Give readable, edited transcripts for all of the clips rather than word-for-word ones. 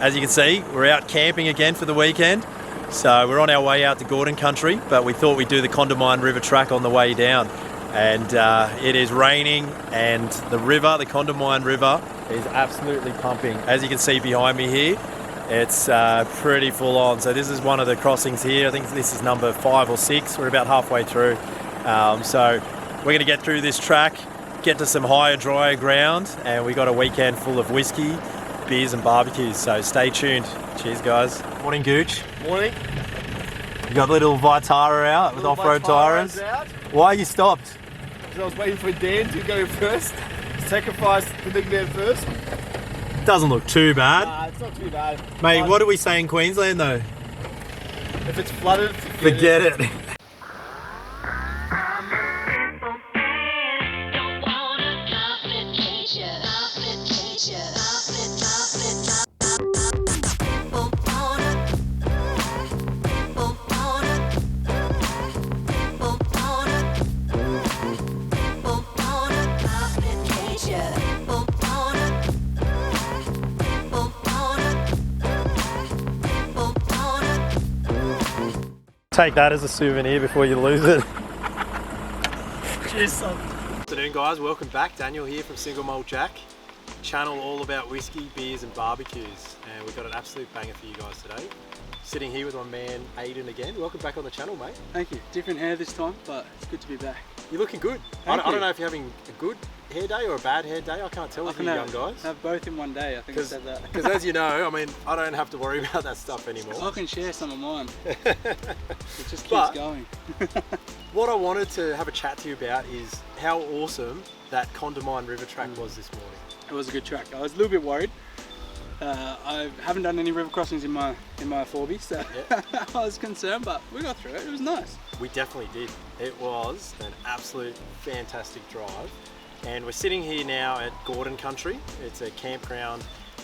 as you can see, we're out camping again for the weekend. So we're on our way out to Gordon Country, but we thought we'd do the Condamine River track on the way down. And it is raining, and the river, the Condamine River, is absolutely pumping. As you can see behind me here, it's pretty full on. So this is one of the crossings here. I think this is number 5 or 6. We're about halfway through. So we're going to get through this track, get to some higher, drier ground, and we got a weekend full of whiskey, beers and barbecues. So stay tuned. Cheers, guys. Morning, Gooch. Morning. You got a little Vitara out with off-road tires. Why are you stopped? Because I was waiting for Dan to go first. Sacrifice the big man first. Doesn't look too bad. Nah, it's not too bad. Mate, what do we say in Queensland though? If it's flooded, forget it. Take that as a souvenir before you lose it. Cheers, son. Good afternoon, guys. Welcome back. Daniel here from Single Malt Jack. Channel all about whiskey, beers and barbecues. And we've got an absolute banger for you guys today. Sitting here with my man Aiden again. Welcome back on the channel, mate. Thank you. Different hair this time, but it's good to be back. You're looking good. I don't know if you're having a good hair day or a bad hair day. I can't tell with you young guys. Have both in one day. I think I said that. Because as you know, I mean, I don't have to worry about that stuff anymore. I can share some of mine. It just keeps going. What I wanted to have a chat to you about is how awesome that Condamine River track was this morning. It was a good track. I was a little bit worried. I haven't done any river crossings in my 4B, so I was concerned, but we got through it. It was nice. We definitely did. It was an absolute fantastic drive. And we're sitting here now at Gordon Country. It's a campground,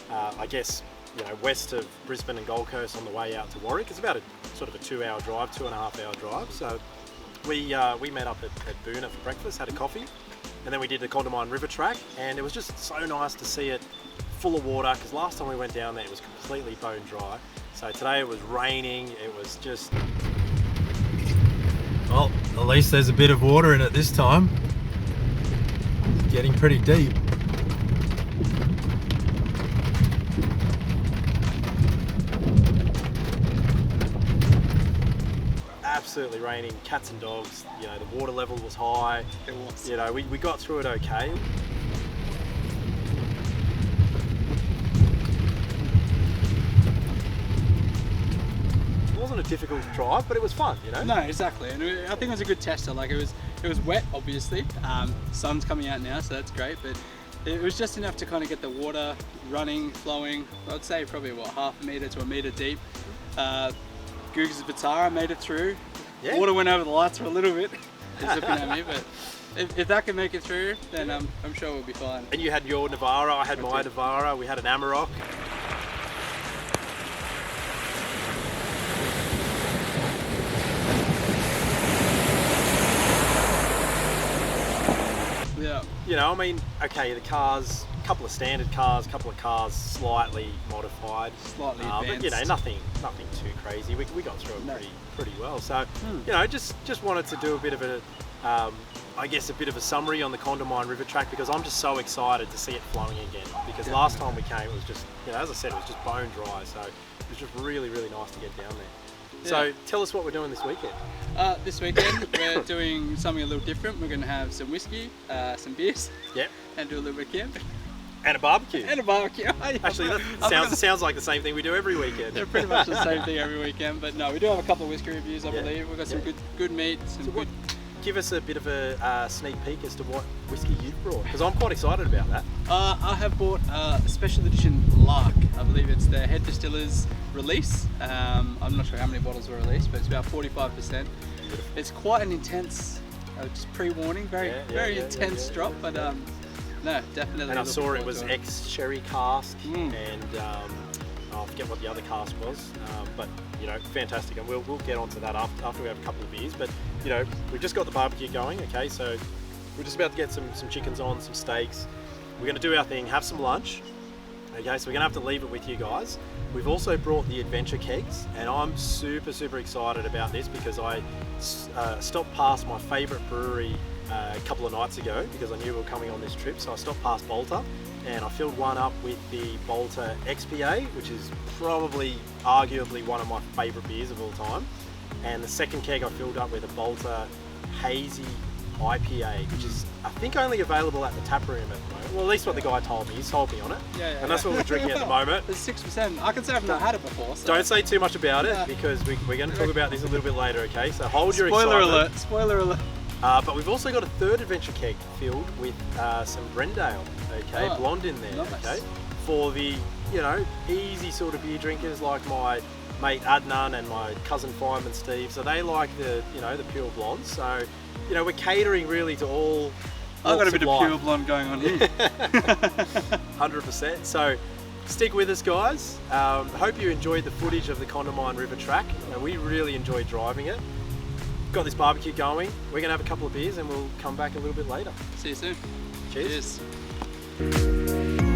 I guess, you know, west of Brisbane and Gold Coast on the way out to Warwick. It's about a sort of a 2-hour drive, 2.5-hour drive. So we met up at Boona for breakfast, had a coffee, and then we did the Condamine River track. And it was just so nice to see it full of water, because last time we went down there it was completely bone dry. So today it was raining. It was just, well, at least there's a bit of water in it this time. It's getting pretty deep. Absolutely raining, cats and dogs. You know, the water level was high. It was. You know, we got through it okay. It wasn't a difficult drive, but it was fun, you know? No, exactly. And I think it was a good tester. Like, it was wet, obviously. Sun's coming out now, so that's great. But it was just enough to kind of get the water running, flowing. I'd say probably, what, half a metre to a metre deep. Goog's Vitara made it through. Yeah. Water went over the lights for a little bit. Zipping at me, but if that can make it through, then I'm sure we'll be fine. And you had your Navara, I had my Navara, we had an Amarok. Yeah. You know, I mean, okay, the cars, a couple of standard cars, a couple of cars slightly modified. Slightly advanced. But you know, nothing too crazy. We got through it pretty well. So, you know, just wanted to do a bit of a, I guess a bit of a summary on the Condamine River track, because I'm just so excited to see it flowing again. Because last time we came, it was just, you know, as I said, it was just bone dry. So it was just really, really nice to get down there. Yeah. So tell us what we're doing this weekend. This weekend we're doing something a little different. We're going to have some whiskey, some beers, and do a little bit of camping. And a barbecue. And a barbecue. Actually, that sounds like the same thing we do every weekend. They're pretty much the same thing every weekend, but no, we do have a couple of whiskey reviews, I believe. We've got some good meat, some good... Give us a bit of a sneak peek as to what whiskey you've brought, because I'm quite excited about that. I have bought a special edition Lark. I believe it's the head distiller's release. I'm not sure how many bottles were released, but it's about 45%. It's quite an intense, just pre-warning, very intense drop, but no, definitely. And I saw it was ex-sherry cask, and I forget what the other cask was, but you know, fantastic, and we'll get onto that after we have a couple of beers. But you know, we've just got the barbecue going, okay, so we're just about to get some chickens on, some steaks. We're going to do our thing, have some lunch, Okay, so we're gonna have to leave it with you guys. We've also brought the adventure kegs, and I'm super excited about this because I stopped past my favourite brewery a couple of nights ago because I knew we were coming on this trip. So I stopped past Bolter, and I filled one up with the Bolter XPA, which is probably arguably one of my favourite beers of all time. And the second keg I filled up with a Bolter Hazy IPA, which is I think only available at the tap room at the moment. Well, at least what the guy told me. He sold me on it. And that's what we're drinking at the moment. It's 6%. I can say I've not had it before. So. Don't say too much about it because we're going to talk about this a little bit later, okay? So hold your excitement. Spoiler alert. But we've also got a third adventure keg filled with some Brendale, okay? Blonde in there, nice. okay? For the, you know, easy sort of beer drinkers like my mate Adnan and my cousin Fireman Steve. So they like the, you know, the pure blondes. So, you know, we're catering really to all. I've got a bit of pure blonde going on here. 100%. So stick with us, guys. Hope you enjoyed the footage of the Condamine River track. We really enjoyed driving it. Got this barbecue going. We're gonna have a couple of beers and we'll come back a little bit later. See you soon. Cheers. Cheers.